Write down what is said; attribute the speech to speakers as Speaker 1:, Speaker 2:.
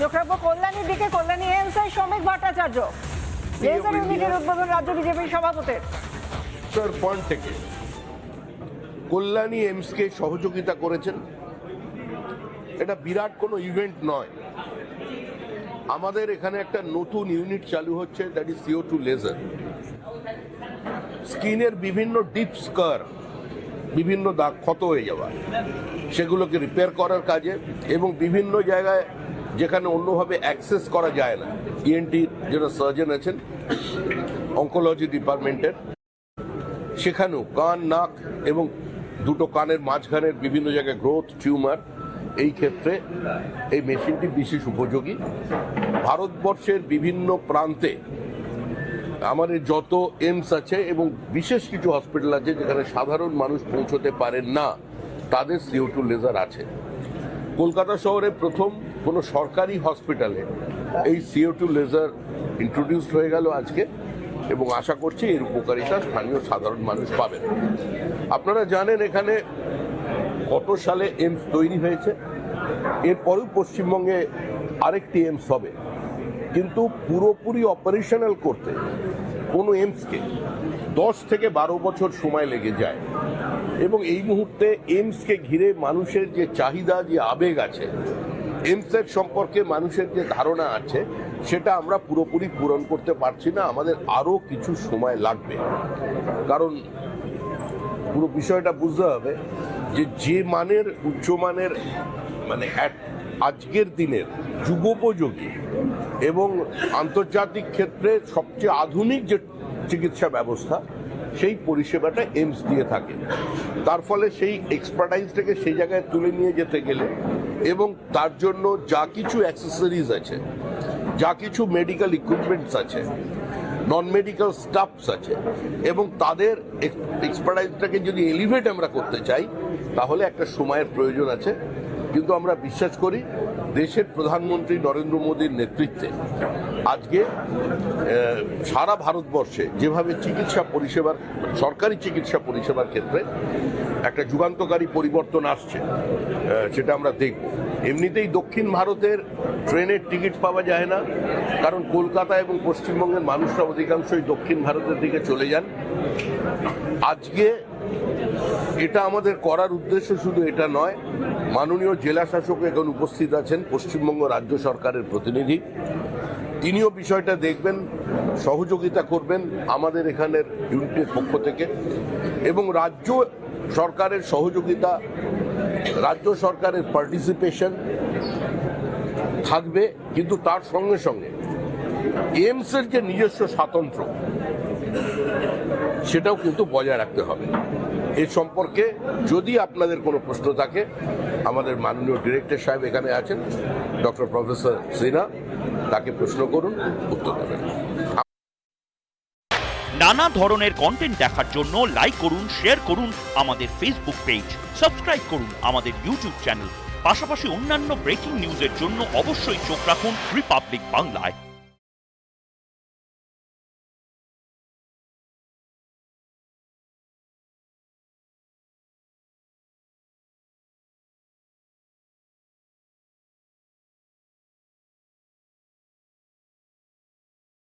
Speaker 1: চোখ রাখবো কল্যাণীর দিকে। কল্যাণী এমসের শ্রমিক ভট্টাচার্য লেজার ইউনিটের উদ্বোধন রাজ্য বিজেপির সভাপতির।
Speaker 2: পয়েন্ট থেকে কল্যাণী এমসকে সহযোগিতা করেছেন, এটা বিরাট কোনো ইভেন্ট নয়। আমাদের এখানে একটা নতুন ইউনিট চালু হচ্ছে, দ্যাট ইজ CO2 লেজার। স্কিনের বিভিন্ন ডিপ স্কার, বিভিন্ন দাগ ক্ষত হয়ে যাওয়া, সেগুলোকে রিপেয়ার করার কাজে, এবং বিভিন্ন জায়গায় যেখানে অন্যভাবে অ্যাক্সেস করা যায় না, ENT যারা সার্জন আছেন অঙ্কোলজি ডিপার্টমেন্টের, সেখানেও কান, নাক এবং দুটো কানের মাঝখানের বিভিন্ন জায়গায় গ্রোথ, টিউমার, এই ক্ষেত্রে এই মেশিনটি বিশেষ উপযোগী। ভারতবর্ষের বিভিন্ন প্রান্তে আমাদের যত এমস আছে এবং বিশেষ কিছু হসপিটাল আছে যেখানে সাধারণ মানুষ পৌঁছতে পারেন না, তাদের CO2 লেজার আছে। কলকাতা শহরে প্রথম কোনো সরকারি হসপিটালে এই CO2 লেজার ইন্ট্রোডিউসড হয়ে গেল আজকে, এবং আশা করছি এর উপকারিতা স্থানীয় সাধারণ মানুষ পাবেন। আপনারা জানেন এখানে কত সালে এমস তৈরি হয়েছে, এরপরেও পশ্চিমবঙ্গে আরেকটি এমস হবে, কিন্তু পুরোপুরি অপারেশনাল করতে কোনো এমসকে 10 থেকে 12 বছর সময় লেগে যায়। এবং এই মুহূর্তে এমসকে ঘিরে মানুষের যে চাহিদা, যে আবেগ আছে, এমসের সম্পর্কে মানুষের যে ধারণা আছে, সেটা আমরা পুরোপুরি পূরণ করতে পারছি না। আমাদের আরও কিছু সময় লাগবে, কারণ পুরো বিষয়টা বুঝতে হবে যে মানের, উচ্চমানের, মানে আজকের দিনের যুগোপযোগী এবং আন্তর্জাতিক ক্ষেত্রে সবচেয়ে আধুনিক যে চিকিৎসা ব্যবস্থা, সেই পরিষেবাটা এমস দিয়ে থাকে। তার ফলে সেই এক্সপার্টাইজটাকে সেই জায়গায় তুলে নিয়ে যেতে গেলে, এবং তার জন্য যা কিছু অ্যাক্সেসরিজ আছে, যা কিছু মেডিকেল ইকুইপমেন্টস আছে, নন মেডিকেল স্টাফস আছে, এবং তাদের এক্সপার্টাইজটাকে যদি এলিভেট আমরা করতে চাই, তাহলে একটা সময়ের প্রয়োজন আছে। কিন্তু আমরা বিশ্বাস করি দেশের প্রধানমন্ত্রী নরেন্দ্র মোদীর নেতৃত্বে আজকে সারা ভারতবর্ষে যেভাবে চিকিৎসা পরিষেবার, সরকারি চিকিৎসা পরিষেবার ক্ষেত্রে একটা যুগান্তকারী পরিবর্তন আসছে, সেটা আমরা দেখব। এমনিতেই দক্ষিণ ভারতের ট্রেনের টিকিট পাওয়া যায় না, কারণ কলকাতা এবং পশ্চিমবঙ্গের মানুষরা অধিকাংশই দক্ষিণ ভারতের দিকে চলে যান। আজকে এটা আমাদের করার উদ্দেশ্য শুধু এটা নয়, মাননীয় জেলা শাসক এখন উপস্থিত আছেন, পশ্চিমবঙ্গ রাজ্য সরকারের প্রতিনিধি, তিনিও বিষয়টা দেখবেন, সহযোগিতা করবেন আমাদের এখানের ইউনিটের পক্ষ থেকে, এবং রাজ্য সরকারের সহযোগিতা, রাজ্য সরকারের পার্টিসিপেশন থাকবে। কিন্তু তার সঙ্গে সঙ্গে এমসের যে নিজস্ব স্বাতন্ত্র্য, সেটাও কিন্তু বজায় রাখতে হবে। এ সম্পর্কে যদি আপনাদের কোনো প্রশ্ন থাকে, আমাদের মাননীয় ডিরেক্টর সাহেব এখানে আছেন, ডক্টর প্রফেসর সিনহা, তাকে প্রশ্ন করুন, উত্তর দেবেন।
Speaker 3: নানা ধরনের কন্টেন্ট দেখার জন্য লাইক করুন, শেয়ার করুন আমাদের ফেসবুক পেজ, সাবস্ক্রাইব করুন আমাদের ইউটিউব চ্যানেল। পাশাপাশি অন্যান্য ব্রেকিং নিউজের জন্য অবশ্যই চোখ রাখুন রিপাবলিক বাংলায়।